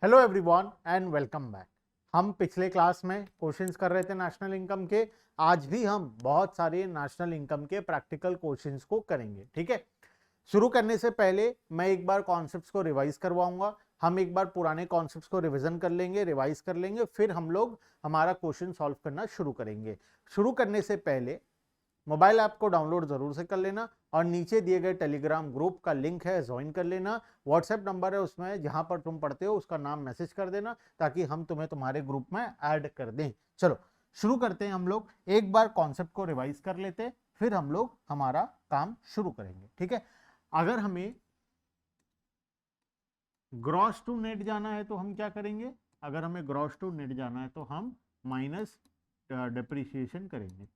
Hello everyone and welcome back. हम पिछले class में क्वेश्चंस कर रहे थे नेशनल इनकम के। आज भी हम बहुत सारे नेशनल इनकम के प्रैक्टिकल क्वेश्चंस को करेंगे। ठीक है, शुरू करने से पहले मैं एक बार कॉन्सेप्ट्स को रिवाइज करवाऊंगा। हम एक बार पुराने कॉन्सेप्ट्स को रिवीजन कर लेंगे, रिवाइज कर लेंगे, फिर हम लोग हमारा क्वेश्चन सॉल्व करना शुरू करेंगे। शुरू करने से पहले मोबाइल ऐप को डाउनलोड जरूर से कर लेना और नीचे दिए गए टेलीग्राम ग्रुप का लिंक है, ज्वाइन कर लेना। व्हाट्सएप नंबर है, उसमें जहां पर तुम पढ़ते हो उसका नाम मैसेज कर देना ताकि हम तुम्हें तुम्हारे ग्रुप में ऐड कर दें। चलो शुरू करते हैं। हम लोग एक बार कॉन्सेप्ट को रिवाइज कर लेते हैं, फिर हम लोग हमारा काम शुरू करेंगे। ठीक है, अगर हमें ग्रॉस टू नेट जाना है तो हम क्या करेंगे? अगर हमें ग्रॉस टू नेट जाना है तो हम माइनस डिप्रिसिएशन करेंगे,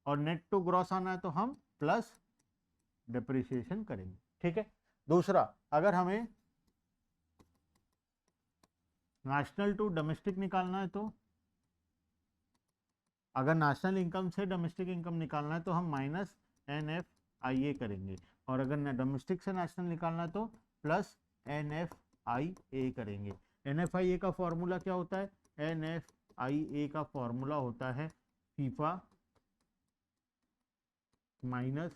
और नेट टू ग्रॉस आना है तो हम प्लस डिप्रिसिएशन करेंगे। ठीक है, दूसरा, अगर हमें नेशनल टू डोमेस्टिक निकालना है तो अगर नेशनल इनकम से डोमेस्टिक इनकम निकालना है तो हम माइनस NFIA करेंगे, और अगर डोमेस्टिक से नेशनल निकालना है तो प्लस NFIA करेंगे। NFIA का फॉर्मूला क्या होता है? NFIA का फॉर्मूला होता है फीफा माइनस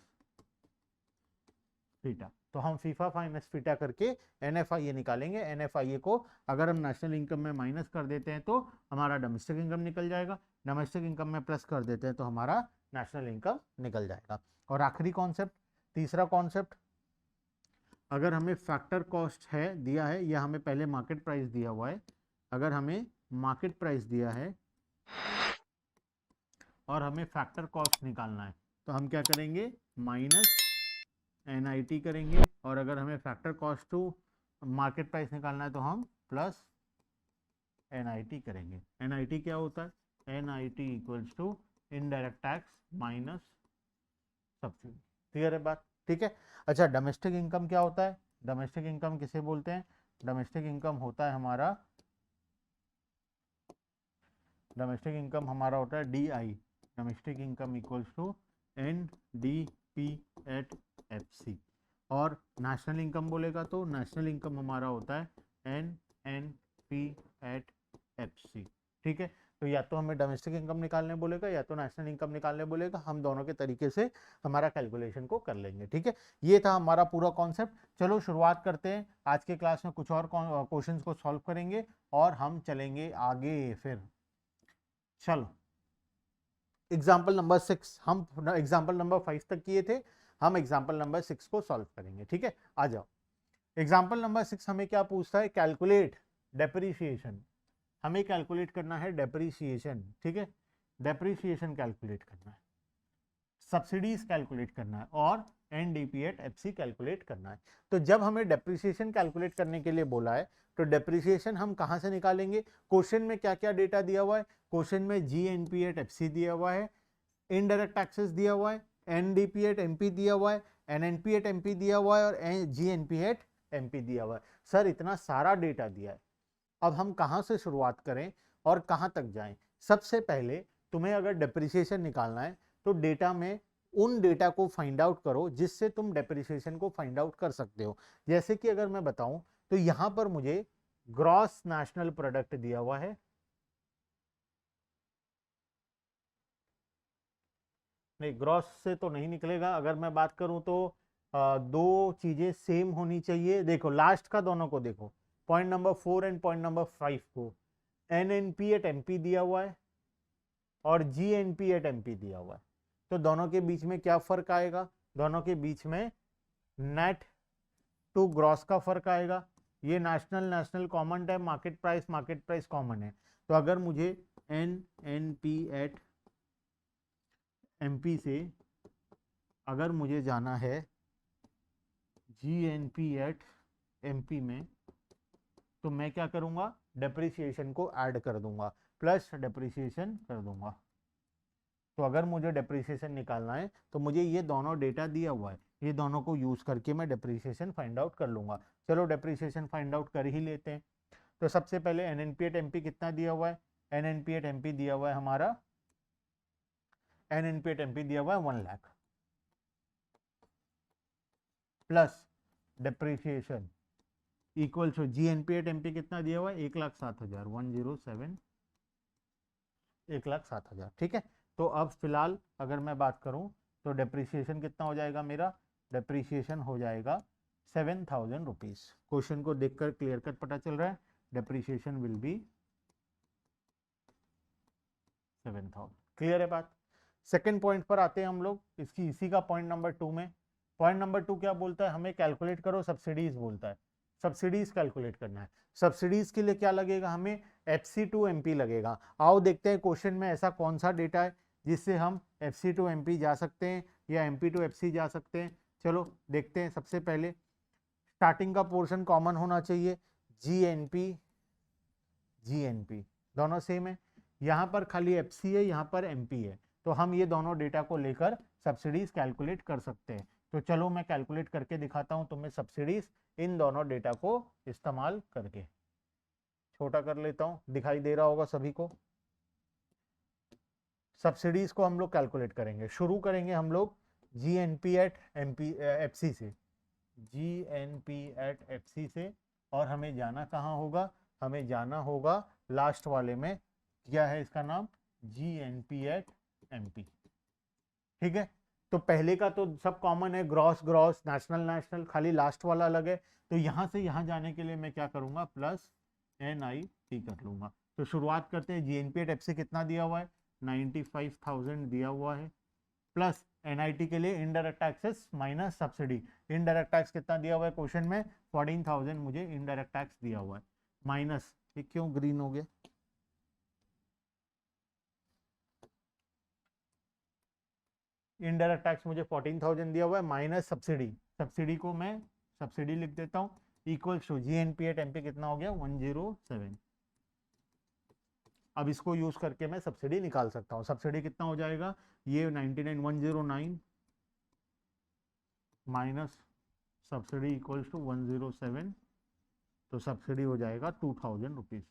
थीटा। तो हम फीफा माइनस थीटा करके NFIA निकालेंगे। NFIA को अगर हम नेशनल इनकम में माइनस कर देते हैं तो हमारा डोमेस्टिक इनकम निकल जाएगा, डोमेस्टिक इनकम में प्लस कर देते हैं तो हमारा नेशनल इनकम निकल जाएगा। और आखिरी कॉन्सेप्ट, तीसरा कॉन्सेप्ट, अगर हमें फैक्टर कॉस्ट है दिया है या हमें पहले मार्केट प्राइस दिया हुआ है, अगर हमें मार्केट प्राइस दिया है और हमें फैक्टर कॉस्ट निकालना है तो हम क्या करेंगे? माइनस NIT करेंगे, और अगर हमें factor cost to market price निकालना है तो हम प्लस NIT करेंगे। NIT क्या होता है? NIT equals to indirect tax minus subsidy. Clear है बात? ठीक है। अच्छा, डोमेस्टिक इनकम क्या होता है? डोमेस्टिक इनकम किसे बोलते हैं? डोमेस्टिक इनकम होता है हमारा, डोमेस्टिक इनकम हमारा होता है DI, domestic income equals to NDP at FC। और नेशनल इनकम बोलेगा तो नेशनल इनकम हमारा होता है NNP एट FC। ठीक है, तो या तो हमें डोमेस्टिक इनकम निकालने बोलेगा या तो नेशनल इनकम निकालने बोलेगा, हम दोनों के तरीके से हमारा कैलकुलेशन को कर लेंगे। ठीक है, ये था हमारा पूरा कॉन्सेप्ट। चलो शुरुआत करते हैं। आज के क्लास में कुछ और क्वेश्चंस को सॉल्व करेंगे और हम चलेंगे आगे। फिर चलो, एग्जाम्पल नंबर 6, हम एग्जाम्पल नंबर 5 तक किए थे, हम एग्जाम्पल नंबर 6 को सॉल्व करेंगे। ठीक है, आ जाओ। एग्जाम्पल नंबर 6 हमें क्या पूछता है? Calculate depreciation. हमें कैलकुलेट करना है डेप्रीसिएशन। ठीक है, डेप्रीसिएशन कैलकुलेट करना है, सब्सिडीज कैलकुलेट करना है, और NDP एट FC कैलकुलेट करना है। तो जब हमें डेप्रिसिएशन कैलकुलेट करने के लिए बोला है तो डेप्रिसिएशन हम कहां से निकालेंगे? क्वेश्चन में क्या क्या डेटा दिया हुआ है? क्वेश्चन में GNP एट FC दिया हुआ है, इनडायरेक्ट टैक्सेस दिया हुआ है, NDP एट MP दिया हुआ है, NNP एट MP दिया हुआ है, और GNP एट MP दिया हुआ है। सर इतना सारा डेटा दिया है, अब हम कहां से शुरुआत करें और कहां तक जाएं? सबसे पहले तुम्हें अगर डेप्रिसिएशन निकालना है तो डेटा में उन डेटा को फाइंड आउट करो जिससे तुम डेप्रिसिएशन को फाइंड आउट कर सकते हो। जैसे कि अगर मैं बताऊं तो यहां पर मुझे ग्रॉस नेशनल प्रोडक्ट दिया हुआ है, नहीं ग्रॉस से तो नहीं निकलेगा। अगर मैं बात करूं तो दो चीजें सेम होनी चाहिए। देखो लास्ट का दोनों को देखो, point number 4 and point number 5 को NNP एट MP दिया हुआ है और GNP एट MP दिया हुआ है। तो दोनों के बीच में क्या फर्क आएगा? दोनों के बीच में नेट टू ग्रॉस का फर्क आएगा। ये नेशनल नेशनल कॉमन है, मार्केट प्राइस कॉमन है। तो अगर मुझे NNP एट MP से अगर मुझे जाना है GNP एट MP में, तो मैं क्या करूंगा? डेप्रिसिएशन को ऐड कर दूंगा, प्लस डेप्रिसिएशन कर दूंगा। तो अगर मुझे डेप्रिसिएशन निकालना है तो मुझे ये दोनों डेटा दिया हुआ है, ये दोनों को यूज करके मैं डेप्रिसिएशन फाइंड आउट कर लूंगा। चलो डेप्रिसिएशन फाइंड आउट कर ही लेते हैं। तो सबसे पहले NNP एट MP कितना दिया हुआ है? NNP एट MP दिया हुआ है हमारा, NNP एट MP दिया हुआ है 1 lakh, plus depreciation equal to GNP at MP कितना दिया हुआ है 1,07,000 107 1,07,000 ठीक है। तो अब फिलहाल अगर मैं बात करूं तो डेप्रिसिएशन कितना हो जाएगा मेरा, डेप्रिसिएशन हो जाएगा 7,000 रुपीज। क्वेश्चन को देखकर क्लियर कट पता चल रहा है, डेप्रिसिएशन विल बी 7,000। क्लियर है बात। सेकंड पॉइंट पर आते हैं हम लोग, इसी का पॉइंट नंबर 2 में। पॉइंट नंबर 2 क्या बोलता है, हमें कैलकुलेट करो सब्सिडीज बोलता है, सब्सिडीज कैलकुलेट करना है। सब्सिडीज के लिए क्या लगेगा, हमें FC टू MP लगेगा। आओ देखते हैं क्वेश्चन में ऐसा कौन सा डेटा है जिससे हम FC टू MP जा सकते हैं या MP टू FC जा सकते हैं। चलो देखते हैं। सबसे पहले स्टार्टिंग का पोर्शन कॉमन होना चाहिए, GNP दोनों सेम है। यहाँ पर खाली FC है, यहाँ पर MP है, तो हम ये दोनों डेटा को लेकर सब्सिडीज कैलकुलेट कर सकते हैं। तो चलो मैं कैलकुलेट करके दिखाता हूं तुम्हें सब्सिडीज इन दोनों डेटा को इस्तेमाल करके। छोटा कर लेता हूं, दिखाई दे रहा होगा सभी को। सब्सिडीज को हम लोग कैलकुलेट करेंगे, शुरू करेंगे हम लोग GNP एट FC से, GNP एट FC से। और हमें जाना कहाँ होगा, हमें जाना होगा लास्ट वाले में, क्या है इसका नाम, GNP एट MP। ठीक है, तो पहले का तो सब कॉमन है, ग्रॉस ग्रॉस, नेशनल नेशनल, खाली लास्ट वाला अलग है। तो यहां से यहां जाने के लिए मैं क्या करूंगा, प्लस NIT कर लूंगा। तो शुरुआत करते हैं। GNP एट FC कितना दिया हुआ है, 95,000 दिया हुआ है, प्लस NIT के लिए indirect taxes minus subsidy. Indirect tax कितना दिया हुआ है क्वेश्चन में, 14,000 मुझे इनडायरेक्ट टैक्स दिया हुआ है, माइनस, ये क्यों ग्रीन हो गया, इनडायरेक्ट टैक्स मुझे 14,000 दिया हुआ है, माइनस सब्सिडी। सब्सिडी को मैं सब्सिडी लिख देता हूँ, equals to GNP at MP कितना हो गया 107। अब इसको यूज करके मैं सब्सिडी निकाल सकता हूँ। सब्सिडी कितना हो जाएगा, ये 109 माइनस सब्सिडी इक्वल्स टू 107, तो सब्सिडी हो जाएगा 2,000 रुपीज,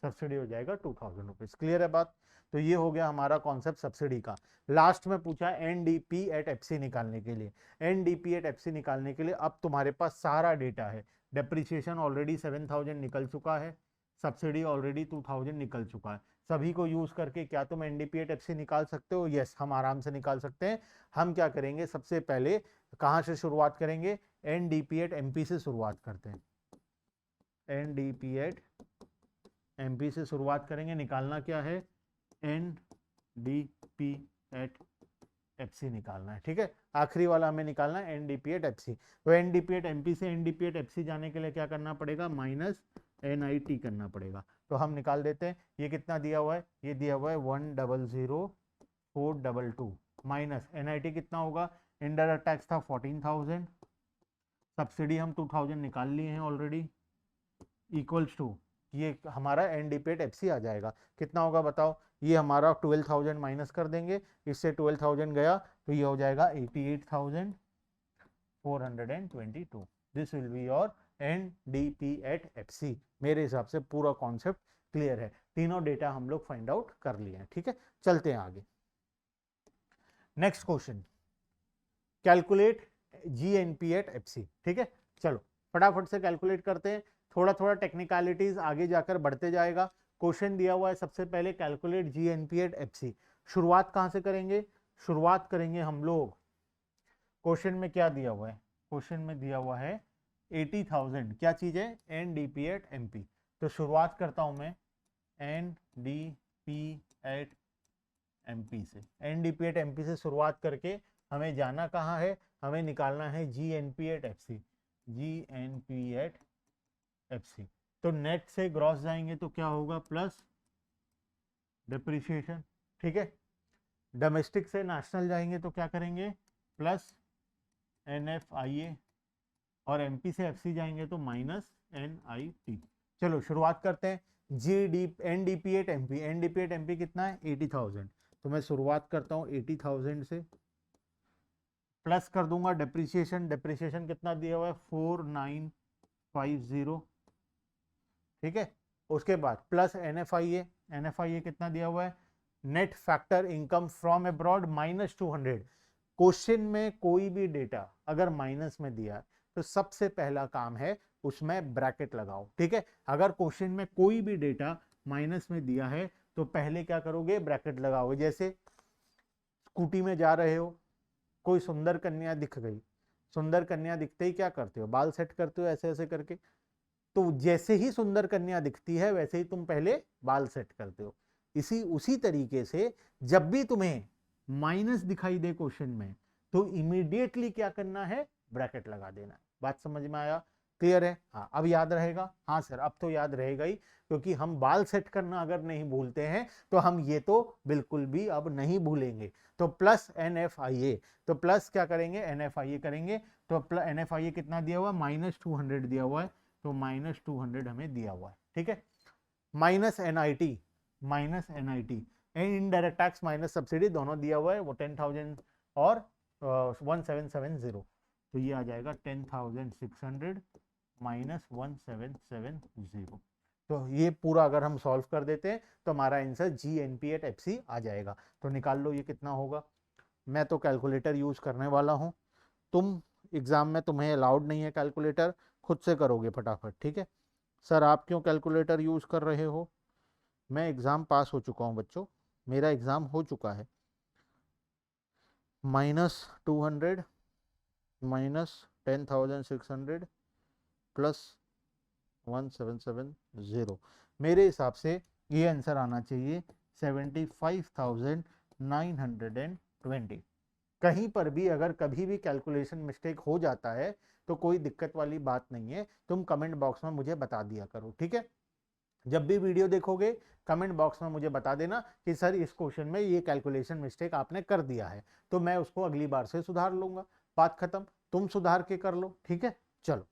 सब्सिडी हो जाएगा 2,000 रुपीज। क्लियर है बात। तो ये हो गया हमारा कॉन्सेप्ट सब्सिडी का। लास्ट में पूछा NDP एट FC निकालने के लिए। NDP एट FC निकालने के लिए अब तुम्हारे पास सारा डेटा है। डेप्रिसिएशन ऑलरेडी 7,000 निकल चुका है, सब्सिडी ऑलरेडी 2,000 निकल चुका है। सभी को यूज करके क्या तुम NDP एट FC निकाल सकते हो, यस हम आराम से निकाल सकते हैं। हम क्या करेंगे, सबसे पहले कहां से शुरुआत करेंगे, NDP एट MP से शुरुआत करते हैं। NDP एट MP से शुरुआत करेंगे। निकालना क्या है, NDP एट FC निकालना है। ठीक है, आखिरी वाला हमें निकालना है NDP एट FC। तो NDP एट MP से NDP एट FC जाने के लिए क्या करना पड़ेगा, माइनस NIT करना पड़ेगा। तो हम निकाल देते हैं। ये कितना दिया हुआ है, ये दिया हुआ है 100,422 माइनस NIT कितना होगा, इनडायरेक्ट टैक्स था 14,000, सब्सिडी हम 2,000 निकाल लिए हैं ऑलरेडी, इक्वल्स टू ये हमारा NDP एट FC आ जाएगा। कितना होगा बताओ, ये हमारा 12,000 माइनस कर देंगे, इससे 12,000 गया तो ये हो जाएगा 88,422। This will be your NDP at FC। मेरे हिसाब से पूरा कॉन्सेप्ट क्लियर है, तीनों डेटा हम लोग फाइंड आउट कर लिए हैं। ठीक है, चलते हैं आगे। Next question, calculate GNP at FC। ठीक है, चलो फटाफट से कैलकुलेट करते हैं। थोड़ा थोड़ा टेक्निकलिटीज आगे जाकर बढ़ते जाएगा। क्वेश्चन दिया हुआ है सबसे पहले, कैलकुलेट GNP एट FC। शुरुआत कहां से करेंगे, शुरुआत करेंगे हम लोग, क्वेश्चन में क्या दिया हुआ है, क्वेश्चन में दिया हुआ है 80,000, क्या चीज है, NDP एट MP। तो शुरुआत करता हूं मैं NDP एट MP से। NDP एट MP से शुरुआत करके हमें जाना कहाँ है, हमें निकालना है GNP at FC, GNP at FC। तो नेट से ग्रॉस जाएंगे तो क्या होगा, प्लस डिप्रिसिएशन। ठीक है, डोमेस्टिक से नेशनल जाएंगे तो क्या करेंगे, प्लस NFIA, और MP से FC जाएंगे तो माइनस NIT। चलो शुरुआत करते हैं। NDP at MP, NDP at MP कितना है 80,000, तो मैं शुरुआत करता हूँ 80,000 से, प्लस कर दूंगा डेप्रिसिएशन। डेप्रिसिएशन कितना दिया हुआ है 4950। ठीक है, उसके बाद प्लस NFIA, NFIA कितना दिया हुआ है, net factor income from abroad -200। Question में कोई भी डेटा अगर माइनस में दिया है तो सबसे पहला काम है उसमें ब्रैकेट लगाओ, ठीक है। अगर क्वेश्चन में कोई भी डेटा माइनस में दिया है तो पहले क्या करोगे, ब्रैकेट लगाओगे। जैसे स्कूटी में जा रहे हो, कोई सुंदर कन्या दिख गई, सुंदर कन्या दिखते ही क्या करते हो, बाल सेट करते हो ऐसे ऐसे करके। तो जैसे ही सुंदर कन्या दिखती है वैसे ही तुम पहले बाल सेट करते हो। उसी तरीके से जब भी तुम्हें माइनस दिखाई दे क्वेश्चन में तो इमीडिएटली क्या करना है, ब्रैकेट लगा देना है। बात समझ में आया, क्लियर है? हाँ, अब याद रहेगा? हाँ सर, अब तो याद रहेगा ही, क्योंकि हम बाल सेट करना अगर नहीं भूलते हैं तो हम ये तो बिल्कुल भी अब नहीं भूलेंगे। तो प्लस NFIA, तो प्लस क्या करेंगे, NFIA करेंगे। तो NFIA कितना दिया हुआ है, -200 दिया हुआ है, तो -200 हमें दिया हुआ है, ठीक है। Minus NIT, indirect tax minus subsidy दोनों दिया हुआ है, वो 10,000 और 1770, तो ये आ जाएगा 10,600 माइनस 1770। तो ये पूरा अगर हम सॉल्व कर देते हैं तो हमारा आंसर GNP@FC आ जाएगा। तो निकाल लो ये कितना होगा। मैं तो कैलकुलेटर यूज करने वाला हूँ, तुम एग्जाम में तुम्हें अलाउड नहीं है कैलकुलेटर, खुद से करोगे फटाफट, ठीक है। सर आप क्यों कैलकुलेटर यूज कर रहे हो? मैं एग्जाम पास हो चुका हूँ बच्चों, मेरा एग्जाम हो चुका है। -200 माइनस 10,600 प्लस 1770, मेरे हिसाब से ये आंसर आना चाहिए 75,920। कहीं पर भी अगर कभी भी कैलकुलेशन मिस्टेक हो जाता है तो कोई दिक्कत वाली बात नहीं है, तुम कमेंट बॉक्स में मुझे बता दिया करो, ठीक है। जब भी वीडियो देखोगे कमेंट बॉक्स में मुझे बता देना कि सर इस क्वेश्चन में ये कैलकुलेशन मिस्टेक आपने कर दिया है, तो मैं उसको अगली बार से सुधार लूंगा। बात खत्म, तुम सुधार के कर लो, ठीक है। चलो,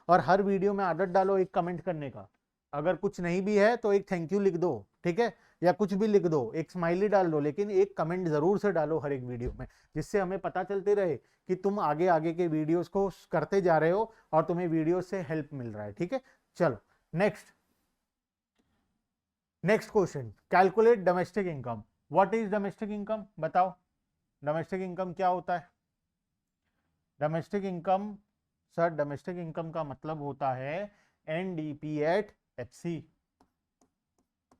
और हर वीडियो में आदत डालो एक कमेंट करने का। अगर कुछ नहीं भी है तो एक थैंक यू लिख दो, ठीक है, या कुछ भी लिख दो, एक स्माइली डाल दो, लेकिन एक कमेंट जरूर से डालो हर एक वीडियो में, जिससे हमें पता चलते रहे कि तुम आगे आगे के वीडियोस को करते जा रहे हो और तुम्हें वीडियो से हेल्प मिल रहा है, ठीक है। चलो next question, calculate domestic income. What is domestic income, बताओ। डोमेस्टिक इनकम क्या होता है? Domestic income, sir domestic income का मतलब होता है NDP@FC,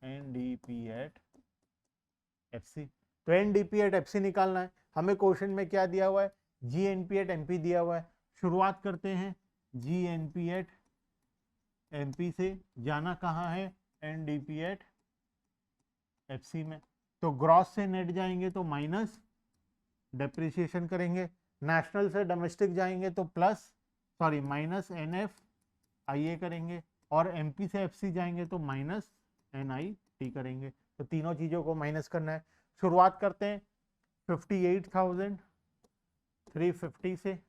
NDP@FC। तो NDP@FC निकालना है हमें। क्वेश्चन में क्या दिया हुआ है, GNP@MP दिया हुआ है। शुरुआत करते हैं GNP@MP से, जाना कहाँ है, NDP@FC में। तो ग्रॉस से नेट जाएंगे तो माइनस, डेप्रिसिएशन करेंगे। नेशनल से डोमेस्टिक जाएंगे तो प्लस, सॉरी माइनस NFIA करेंगे, और MP से FC जाएंगे तो माइनस NIT करेंगे। तो तीनों चीजों को माइनस करना है। शुरुआत करते हैं 58,350 से,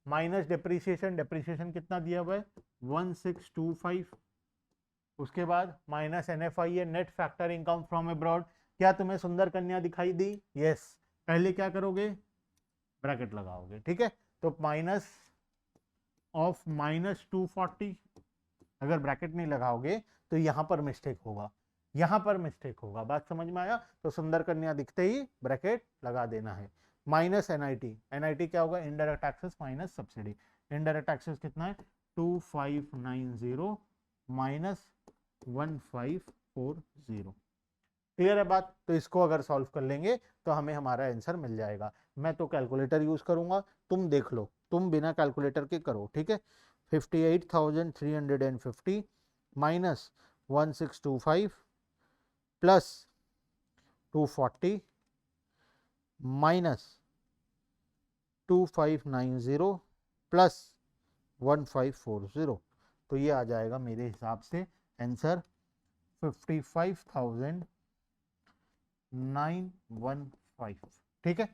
माइनस डेप्रिसिएशन, डेप्रिसिएशन कितना दिया हुआ है 1625। उसके बाद minus NFIA, net factor income from abroad. क्या तुम्हें सुंदर कन्या दिखाई दी? यस। पहले क्या करोगे, ब्रैकेट लगाओगे, ठीक है। तो माइनस ऑफ -240, अगर ब्रैकेट नहीं लगाओगे तो यहां पर मिस्टेक होगा, यहां पर मिस्टेक होगा। बात समझ में आया? तो सुंदर कन्या दिखते ही ब्रैकेट लगा देना है। माइनस NIT क्या होगा, indirect taxes minus subsidy. Indirect taxes कितना है 2590 माइनस 1540। क्लियर है बात? तो इसको अगर सॉल्व कर लेंगे तो हमें हमारा आंसर मिल जाएगा। मैं तो कैलकुलेटर यूज करूंगा, तुम देख लो, तुम बिना कैलकुलेटर के करो, ठीक है। 58,350 माइनस 1625 प्लस 240 माइनस 2590 प्लस 1540, तो ये आ जाएगा मेरे हिसाब से आंसर 55,915, ठीक है।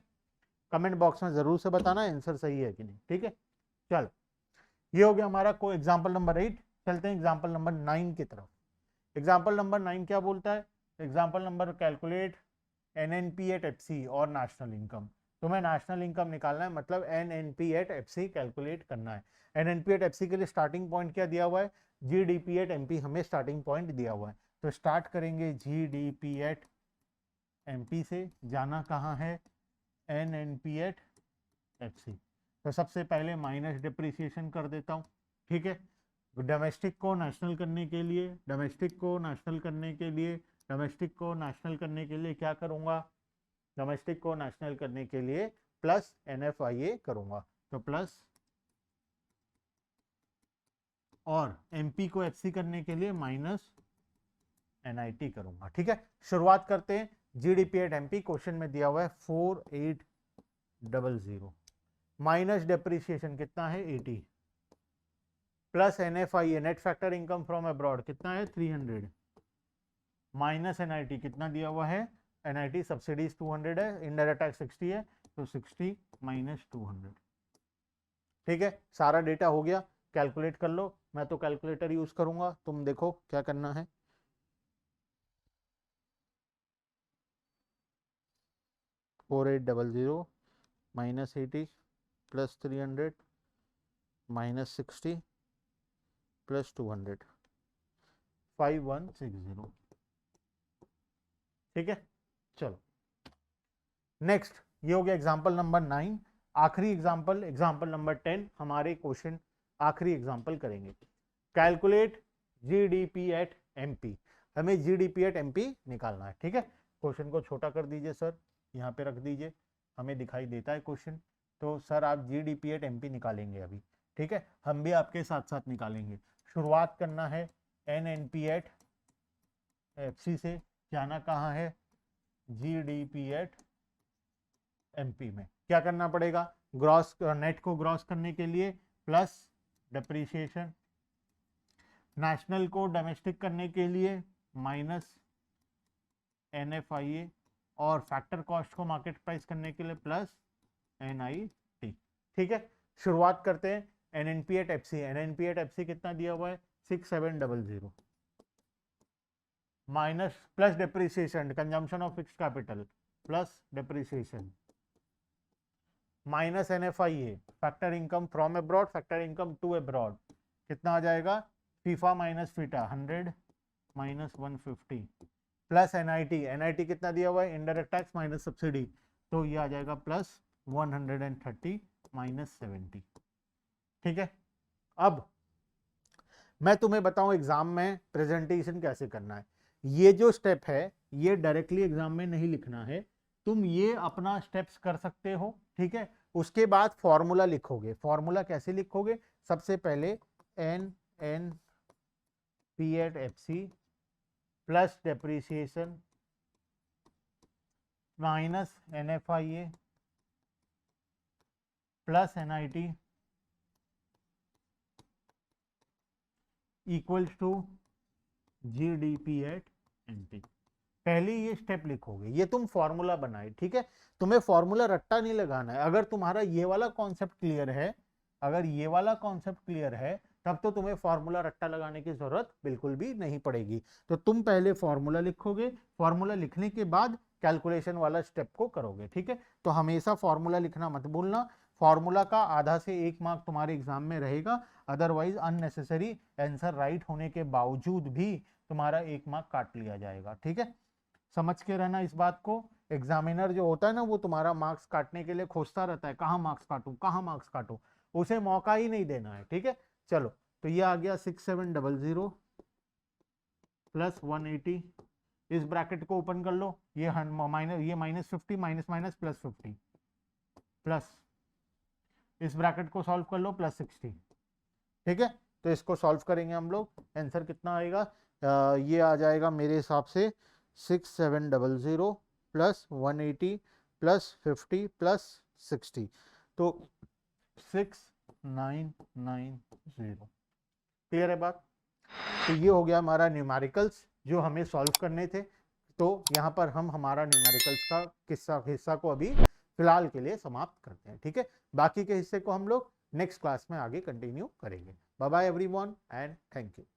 कमेंट बॉक्स में जरूर से बताना आंसर सही है कि नहीं, ठीक है। चलो, ये हो गया हमारा को एग्जाम्पल नंबर 8। चलते हैं एग्जाम्पल नंबर 9 की तरफ। एग्जाम्पल नंबर 9 क्या बोलता है? एग्जाम्पल नंबर कैलकुलेट NNP@FC और नेशनल इनकम। तुम्हें नेशनल इनकम निकालना है, मतलब NNP@FC कैलकुलेट करना है। NNP@FC के लिए स्टार्टिंग पॉइंट क्या दिया हुआ है, GDP@MP हमें स्टार्टिंग पॉइंट दिया हुआ है। तो स्टार्ट करेंगे GDP@MP से, जाना कहाँ है, NNP@FC। तो सबसे पहले माइनस डिप्रिसिएशन कर देता हूँ, ठीक है। डोमेस्टिक को नेशनल करने के लिए, डोमेस्टिक को नेशनल करने के लिए, डोमेस्टिक को नेशनल करने के लिए क्या करूँगा, डोमेस्टिक को नेशनल करने के लिए प्लस NFIA करूँगा, तो प्लस, और MP को FC करने के लिए माइनस NIT करूँगा, ठीक है। शुरुआत करते हैं। GDP एट MP क्वेश्चन में दिया हुआ है 4800, माइनस डेप्रिसिएशन कितना है 80, plus NFIA net factor income from abroad कितना है 300, माइनस NIT कितना दिया हुआ है, NIT सब्सिडीज 200 है, इनडायरेक्ट टैक्स 60 है, तो 60 माइनस 200, ठीक है। सारा डेटा हो गया, कैलकुलेट कर लो। मैं तो कैलकुलेटर यूज करूंगा, तुम देखो क्या करना है। $4800 माइनस 80 प्लस 300 माइनस 60 प्लस 200, 5160, ठीक है। चलो नेक्स्ट, ये हो गया एग्जांपल नंबर 9। आखिरी एग्जांपल, एग्जांपल नंबर 10, हमारे क्वेश्चन आखिरी एग्जांपल करेंगे। कैलकुलेट GDP एट MP, हमें GDP एट MP निकालना है, ठीक है। क्वेश्चन को छोटा कर दीजिए सर, यहाँ पे रख दीजिए, हमें दिखाई देता है क्वेश्चन। तो सर आप GDP एट MP निकालेंगे अभी, ठीक है, हम भी आपके साथ साथ निकालेंगे। शुरुआत करना है NNP एट FC से, जाना कहाँ है GDP एट MP में। क्या करना पड़ेगा, ग्रॉस, नेट को ग्रॉस करने के लिए प्लस डेप्रिसिएशन, नेशनल को डोमेस्टिक करने के लिए माइनस NFIA, और फैक्टर कॉस्ट को मार्केट प्राइस करने के लिए प्लस NIT, ठीक है। शुरुआत करते हैं NNP at FC। NNP at FC कितना दिया हुआ है 6700, minus, plus depreciation, consumption of fixed capital, plus depreciation, minus NFIA, factor income from abroad, factor income to abroad, कितना आ जाएगा, फीफा माइनस फीटा 100 माइनस 150, प्लस NIT कितना दिया हुआ है, इनडायरेक्ट टैक्स माइनस सब्सिडी, तो ये आ जाएगा प्लस 130 माइनस 70, ठीक है। अब मैं तुम्हें बताऊं एग्जाम में प्रेजेंटेशन कैसे करना है। ये जो स्टेप है ये डायरेक्टली एग्जाम में नहीं लिखना है, तुम ये अपना स्टेप्स कर सकते हो, ठीक है। उसके बाद फॉर्मूला लिखोगे। फॉर्मूला कैसे लिखोगे, सबसे पहले NNP at FC plus depreciation minus NFIA plus NIT equals to GDP at MP। पहले ये स्टेप लिखोगे, ये तुम फॉर्मूला बनाए, ठीक है। तुम्हें फॉर्मूला रट्टा नहीं लगाना है। अगर तुम्हारा ये वाला कॉन्सेप्ट क्लियर है, अगर ये वाला कॉन्सेप्ट क्लियर है, तब तो तुम्हें फॉर्मूला रट्टा लगाने की जरूरत बिल्कुल भी नहीं पड़ेगी। तो तुम पहले फॉर्मूला लिखोगे, फॉर्मूला लिखने के बाद कैलकुलेशन वाला स्टेप को करोगे, ठीक है। तो हमेशा फॉर्मूला लिखना मत भूलना। फॉर्मूला का आधा से 1 मार्क तुम्हारे एग्जाम में रहेगा, अदरवाइज अननेसेसरी आंसर राइट होने के बावजूद भी तुम्हारा 1 मार्क काट लिया जाएगा, ठीक है। समझ के रहना इस बात को। एग्जामिनर जो होता है ना, वो तुम्हारा मार्क्स काटने के लिए खोजता रहता है, कहाँ मार्क्स काटूं, कहाँ मार्क्स काटूं, उसे मौका ही नहीं देना है, ठीक है। चलो, तो ये आ गया 6700 प्लस 180, इस ब्रैकेट को ओपन कर लो, ये minus 50 minus minus plus 50, plus इस ब्रैकेट को सॉल्व कर लो प्लस 60, ठीक है। तो इसको सॉल्व करेंगे हम लोग, आंसर कितना आएगा, ये आ जाएगा मेरे हिसाब से 6700 प्लस 180 प्लस 50 प्लस 60, तो 6990। क्लियर है बात। तो ये हो गया हमारा न्यूमेरिकल्स जो हमें सॉल्व करने थे। तो यहाँ पर हम हमारा न्यूमेरिकल्स का हिस्सा को अभी फिलहाल के लिए समाप्त करते हैं, ठीक है। बाकी के हिस्से को हम लोग नेक्स्ट क्लास में आगे कंटिन्यू करेंगे। Bye bye everyone and thank you.